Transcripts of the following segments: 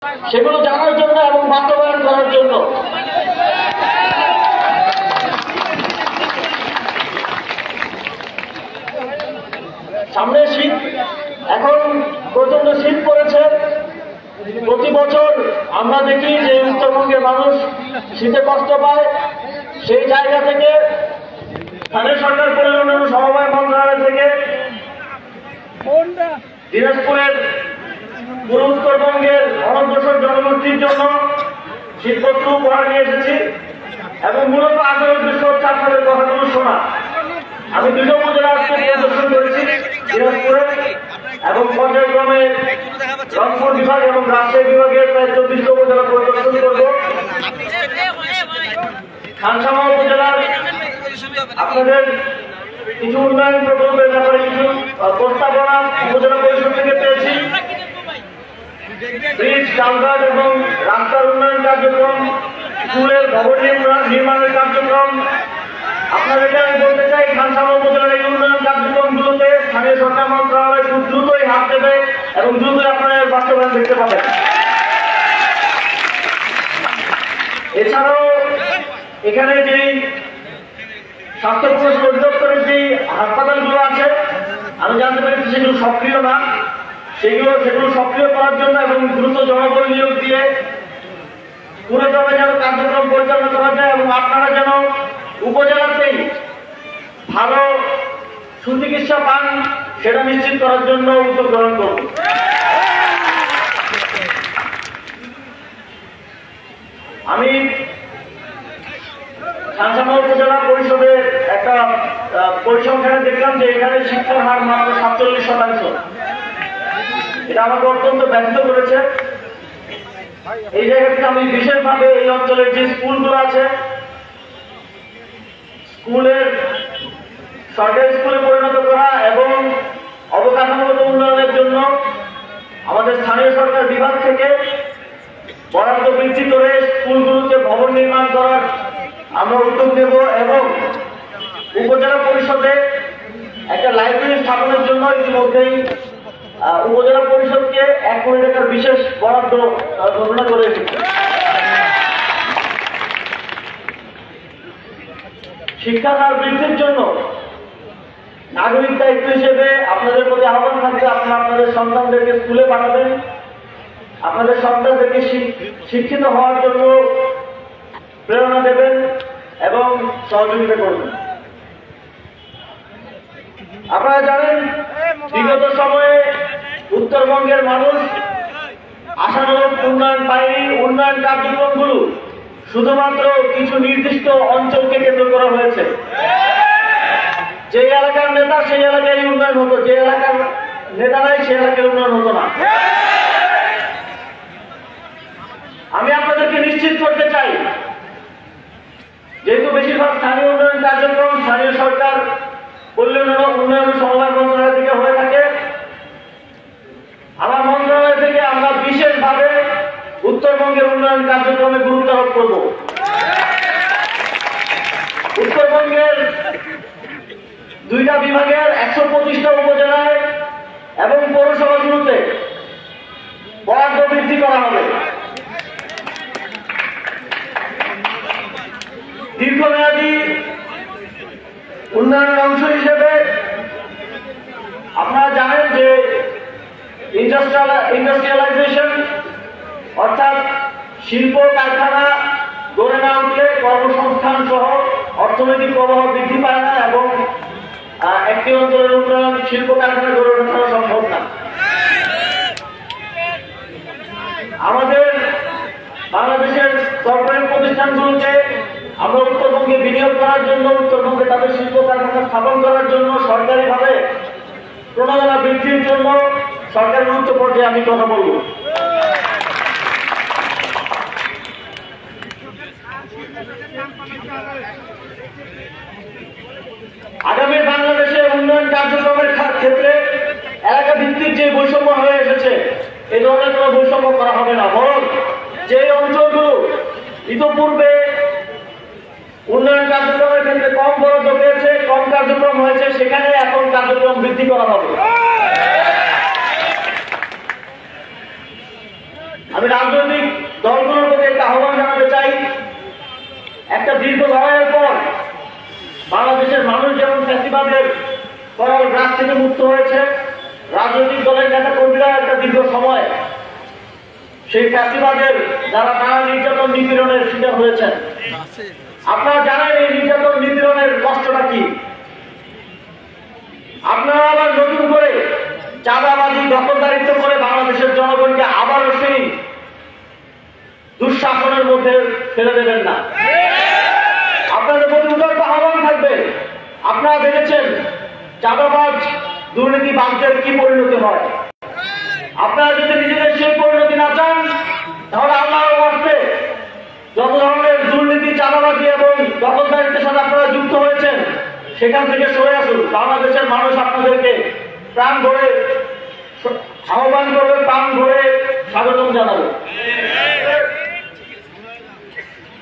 সেগুলো জানার জন্য এবং বাস্তবায়ন করার জন্য। সামনে শীত, এখন প্রচন্ড শীত পড়েছে। প্রতি বছর আমরা দেখি যে উত্তরবঙ্গের মানুষ শীতে কষ্ট পায়। সেই জায়গা থেকে স্থানীয় সরকার পরিচালনা সমবায় মন্ত্রণালয় থেকে দিনাজপুরের পুরো উত্তরবঙ্গের অনগ্রসর জনগোষ্ঠীর জন্য শীতবস্ত্র উপহার নিয়ে এসেছি এবং মূলত আগের উদ্দেশ্য হচ্ছে আপনাদের কথাগুলো শোনা। আমি দুটো উপজেলা আজকে পরিদর্শন করেছি, দিনাজপুরে এবং পর্যায়ক্রমে রংপুর বিভাগ এবং রাজশাহী বিভাগের প্রায় 24টা উপজেলা পরিদর্শন করব। খানসামা উপজেলার আপনাদের কিছু উন্নয়ন প্রকল্পের ব্যাপারে কিছু প্রস্তাবনা উপজেলা পরিষদ থেকে পেয়েছি। ব্রিজ, কালভার্ট এবং রাস্তার উন্নয়ন কার্যক্রম, স্কুলের ভবন নির্মাণের কার্যক্রম। আপনাদেরকে আমি বলতে চাই, খানসামা উপজেলার এই উন্নয়ন কার্যক্রমগুলোতে স্থানীয় সরকার মন্ত্রণালয় খুব দ্রুতই হাত দেবে এবং দ্রুতই আপনারা বাস্তবায়ন দেখতে পাবেন। এছাড়াও এখানে যেই স্বাস্থ্য প্রশাসন অধিদপ্তরের যে হাসপাতালগুলো আছে, আমি জানতে পেরেছি সেগুলো সক্রিয় না। সেগুলো সক্রিয় করার জন্য এবং দ্রুত জনবল নিয়োগ দিয়ে পুরোদমে যেন কার্যক্রম পরিচালনা করা যায় এবং আপনারা যেন উপজেলাতেই ভালো সুচিকিৎসা পান সেটা নিশ্চিত করার জন্য উদ্যোগ গ্রহণ করব। আমি খানসামা উপজেলা পরিষদের একটা পরিসংখ্যানে দেখলাম যে এখানে শিক্ষার হার মাত্র 47%। এটা আমাকে অত্যন্ত ব্যথিত করেছে। এই জায়গা থেকে আমি বিশেষভাবে এই অঞ্চলের যে স্কুলগুলো আছে, সরকারি স্কুলে পরিণত করা এবং অবকাঠামোগত উন্নয়নের জন্য আমাদের স্থানীয় সরকার বিভাগ থেকে বরাদ্দ বৃদ্ধি করে স্কুলগুলোতে ভবন নির্মাণ করার আমরা উদ্যোগ নেব এবং উপজেলা পরিষদে একটা লাইব্রেরি স্থাপনের জন্য ইতিমধ্যেই উপজেলা পরিষদকে 1 কোটি টাকার বিশেষ বরাদ্দ ঘোষণা করে এসেছে। শিক্ষার হার বৃদ্ধির জন্য নাগরিক দায়িত্ব হিসেবে আপনাদের প্রতি আহ্বান থাকবে, আপনারা আপনাদের সন্তানদেরকে স্কুলে পাঠাবেন, আপনাদের সন্তানদেরকে শিক্ষিত হওয়ার জন্য প্রেরণা দেবেন এবং সহযোগিতা করবেন। আপনারা জানেন, বিগত সময়ে উত্তরবঙ্গের মানুষ আশানুরূপ উন্নয়ন পায়নি। উন্নয়ন কার্যক্রমগুলো শুধুমাত্র কিছু নির্দিষ্ট অঞ্চলকে কেন্দ্র করা হয়েছে। যে এলাকার নেতা সেই এলাকায় উন্নয়ন হতো, যে এলাকার নেতা নাই সেই এলাকায় উন্নয়ন হতো না। আমি আপনাদেরকে নিশ্চিত করতে চাই, যেহেতু বেশিরভাগ স্থানীয় উন্নয়ন কার্যক্রম স্থানীয় সরকার উন্নয়ন সমবায় মন্ত্রণালয় থেকে হয়ে থাকে, আমার মন্ত্রণালয় থেকে আমরা বিশেষভাবে উত্তরবঙ্গের উন্নয়ন কার্যক্রমে গুরুত্ব আরোপ করব। উত্তরবঙ্গের 2টা বিভাগের 125টা উপজেলায় এবং পৌরসভাগুলোতে বরাদ্দ বৃদ্ধি করা হবে। দীর্ঘমেয়াদী উন্নয়নের অংশ হিসেবে আপনারা জানেন যে ইন্ডাস্ট্রিয়ালাইজেশন অর্থাৎ শিল্প কারখানা গড়ে না উঠলে কর্মসংস্থান সহ অর্থনৈতিক প্রবাহ বৃদ্ধি পায় না এবং একটি অঞ্চলের উন্নয়ন শিল্প কারখানা গড়ে ওঠা সম্ভব না। আমাদের বাংলাদেশের কর্পোরেট প্রতিষ্ঠানগুলোকে আমরা উত্তরবঙ্গে বিনিয়োগ করার জন্য, উত্তরবঙ্গে তাদের শিল্প কারখানা স্থাপন করার জন্য, সরকারিভাবে প্রণোদনা বৃদ্ধির জন্য সরকারের উচ্চ পর্যায়ে আমি কথা বলব। আগামী বাংলাদেশে উন্নয়ন কার্যক্রমের ক্ষেত্রে এলাকা ভিত্তিক যে বৈষম্য হয়ে এসেছে, এই ধরনের কোনো বৈষম্য করা হবে না, বরং যে অঞ্চলগুলো ইতিপূর্বে উন্নয়ন কার্যক্রমের ক্ষেত্রে কম বরাদ্দ পেয়েছে, কম কার্যক্রম হয়েছে, সেখানে এখন কার্যক্রম বৃদ্ধি করা হবে। আমি রাজনৈতিক দলগুলোর প্রতি একটা আহ্বান জানাতে চাই। একটা দীর্ঘ লড়াইয়ের পর বাংলাদেশের মানুষ যেমন ফ্যাসিবাদের করাল গ্রাস থেকে মুক্ত হয়েছে, রাজনৈতিক দলের নেতা কর্মীরা একটা দীর্ঘ সময় সেই ফ্যাসিবাদের যারা নানা নির্যাতন নিপীড়নের শিকার হয়েছেন। আপনারা জানেন এই নির্যাতন নিপীড়নের কষ্টটা কি। আপনারা আবার নতুন করে চাঁদাবাজি দখলদারিত্ব করে বাংলাদেশের জনগণকে আবারও সেই দুঃশাসনের মধ্যে ফেলে দেবেন না। আপনাদের প্রতি উদারতা আহ্বান থাকবে। আপনারা দেখেছেন চাঁদাবাজ দুর্নীতিবাজদের কি পরিণতি হয়। আপনারা যদি নিজেদের সেই পরিণতি না চান তাহলে আল্লাহর ওয়াস্তে যত ধরনের দুর্নীতি চাঁদাবাজি এবং দখলদারিত্বের সাথে আপনারা যুক্ত হয়েছেন সেখান থেকে সরে আসুন। বাংলাদেশের মানুষ আপনাদেরকে প্রাণ ভরে আহ্বান করবে, প্রাণ ভরে স্বাগতম জানাবে।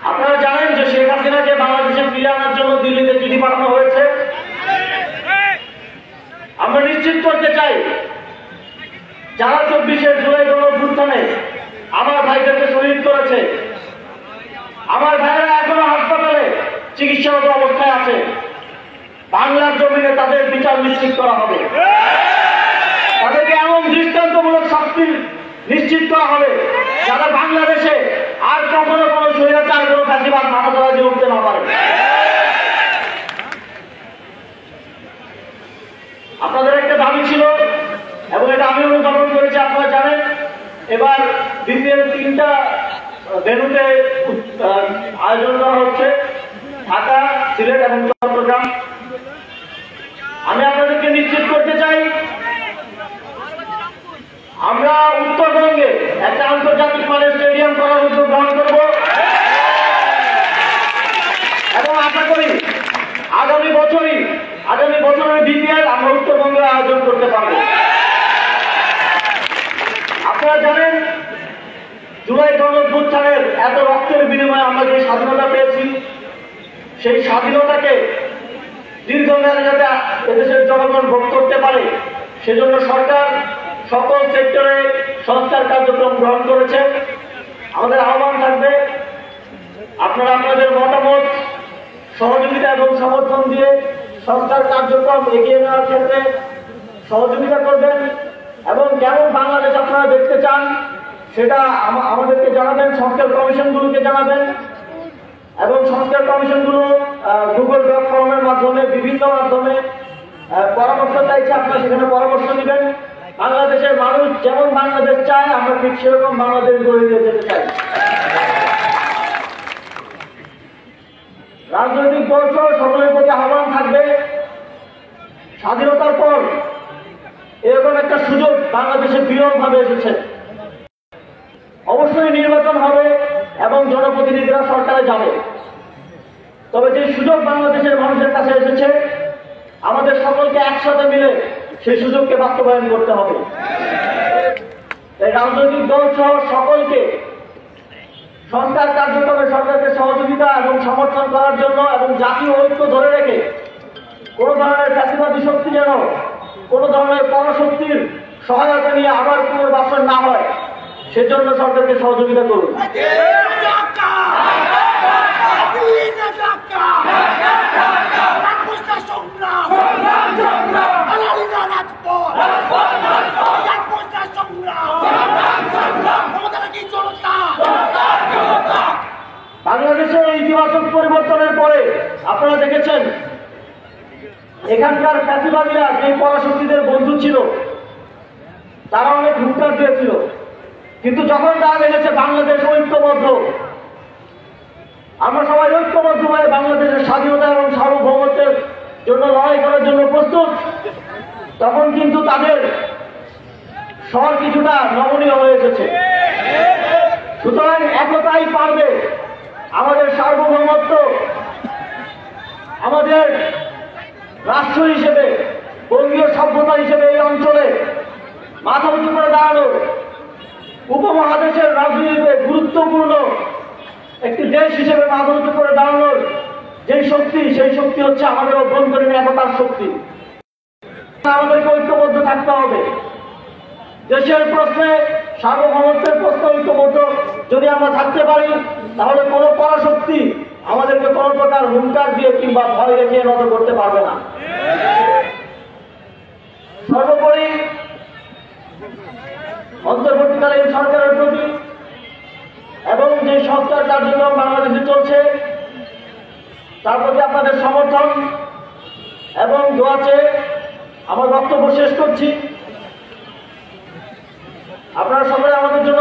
আপনারা জানেন যে শেখ হাসিনাকে বাংলাদেশে ফিরিয়ে আনার জন্য দিল্লিতে চিঠি পাঠানো হয়েছে। আমরা নিশ্চিত করতে চাই যারা 24শে জুলাই গণঅভ্যুত্থানে আমার ভাইদেরকে শহীদ করেছে, আমার ভাইয়েরা এখনো হাসপাতালে চিকিৎসারত অবস্থায় আছে, বাংলার জমিনে তাদের বিচার নিশ্চিত করা হবে। তাদেরকে এমন দৃষ্টান্তমূলক শাস্তি নিশ্চিত করা হবে যারা বাংলাদেশে আর কখনো কোনো স্বৈরাচার কোনো ফ্যাসিবাদ মাথা ধরা দিয়ে উঠতে না পারে। আপনাদের একটা দাবি ছিল এবং এটা আমি অনুধাবন করেছি। আপনারা জানেন এবার বিপিএল 3টা ভেন্যুতে আয়োজন করা হচ্ছে, ঢাকা, সিলেট এবং চট্টগ্রাম। আমি আপনাদেরকে নিশ্চিত করতে চাই আমরা উত্তরবঙ্গে একটা আন্তর্জাতিক মানের স্টেডিয়াম করার উদ্যোগ গ্রহণ করব এবং আশা করি আগামী বছরের বিপিএল আমরা উত্তরবঙ্গে আয়োজন করতে পারব। আপনারা জানেন জুলাই গণঅভ্যুত্থানের এত রক্তের বিনিময়ে আমরা যে স্বাধীনতা পেয়েছি, সেই স্বাধীনতাকে দীর্ঘমেয়াদে যাতে এদেশের জনগণ ভোগ করতে পারে সেজন্য সরকার সকল সেক্টরে সংস্কার কার্যক্রম গ্রহণ করেছে। আমাদের আহ্বান থাকবে আপনারা আপনাদের মতামত, সহযোগিতা এবং সমর্থন দিয়ে সংস্কার কার্যক্রম এগিয়ে নেওয়ার ক্ষেত্রে সহযোগিতা করবেন এবং কেমন বাংলাদেশ আপনারা দেখতে চান সেটা আমাদেরকে জানাবেন, সংস্কার কমিশনগুলোকে জানাবেন এবং সংস্কার কমিশনগুলো গুগল ডক ফর্মের মাধ্যমে বিভিন্ন মাধ্যমে পরামর্শ চাইছে, আপনারা সেখানে পরামর্শ নেবেন। বাংলাদেশের মানুষ যেমন বাংলাদেশ চায় আমরা ঠিক সেরকম বাংলাদেশ গড়ে দিয়ে যেতে চাই। রাজনৈতিক দল সহ সকলের প্রতি আহ্বান থাকবে স্বাধীনতার পর এরকম একটা সুযোগ বাংলাদেশে বিরলভাবে এসেছে। অবশ্যই নির্বাচন হবে এবং জনপ্রতিনিধিরা সরকারে যাবে, তবে যে সুযোগ বাংলাদেশের মানুষের কাছে এসেছে আমাদের সকলকে একসাথে মিলে সেই সুযোগকে বাস্তবায়ন করতে হবে। রাজনৈতিক দল সহ সকলকে সংস্কার কার্যক্রমে সরকারকে সহযোগিতা এবং সমর্থন করার জন্য এবং জাতীয় ঐক্য ধরে রেখে কোন ধরনের ফ্যাসিবাদী শক্তি যেন কোন ধরনের পরশক্তির সহায়তা নিয়ে আবার পুনর্বাসন না হয় সেজন্য সরকারকে সহযোগিতা করুন। বাংলাদেশের ইতিবাচক পরিবর্তনের পরে আপনারা দেখেছেন এখানকার ফ্যাসিবাদীরা যে পরাশক্তিদের বন্ধু ছিল তারা অনেক হুঙ্কার দিয়েছিল, কিন্তু যখন তারা দেখেছে বাংলাদেশ ঐক্যবদ্ধ, আমরা সবাই ঐক্যবদ্ধ হয়ে বাংলাদেশের স্বাধীনতা এবং সার্বভৌমত্বের জন্য লড়াই করার জন্য প্রস্তুত, তখন কিন্তু তাদের স্বর কিছুটা নমনীয় হয়ে এসেছে। সুতরাং একতাই পারবে আমাদের সার্বভৌমত্ব, আমাদের রাষ্ট্র হিসেবে, বঙ্গীয় সভ্যতা হিসেবে এই অঞ্চলে মাথা উঁচু করে দাঁড়ানো, উপমহাদেশের রাজনীতিতে গুরুত্বপূর্ণ একটি দেশ হিসেবে মাথা উঁচু করে দাঁড়ানোর যে শক্তি, সেই শক্তি হচ্ছে আমাদের অভ্যন্তরীণ একতার শক্তি। আমাদেরকে ঐক্যবদ্ধ থাকতে হবে। দেশের প্রশ্নে সার্বভৌমত্বের প্রশ্ন ঐক্যবদ্ধ যদি আমরা থাকতে পারি, তাহলে কোনো পরাশক্তি আমাদেরকে কোনো প্রকার হুঙ্কার দিয়ে কিংবা ভয় দেখিয়ে নত করতে পারবে না। সর্বোপরি অন্তর্বর্তীকালীন সরকারের প্রতি এবং যে সংস্কার কার্যক্রম বাংলাদেশে চলছে তার প্রতি আপনাদের সমর্থন এবং দোয়া চেয়ে আমার বক্তব্য শেষ করছি। আপনারা সকলে আমাদের জন্য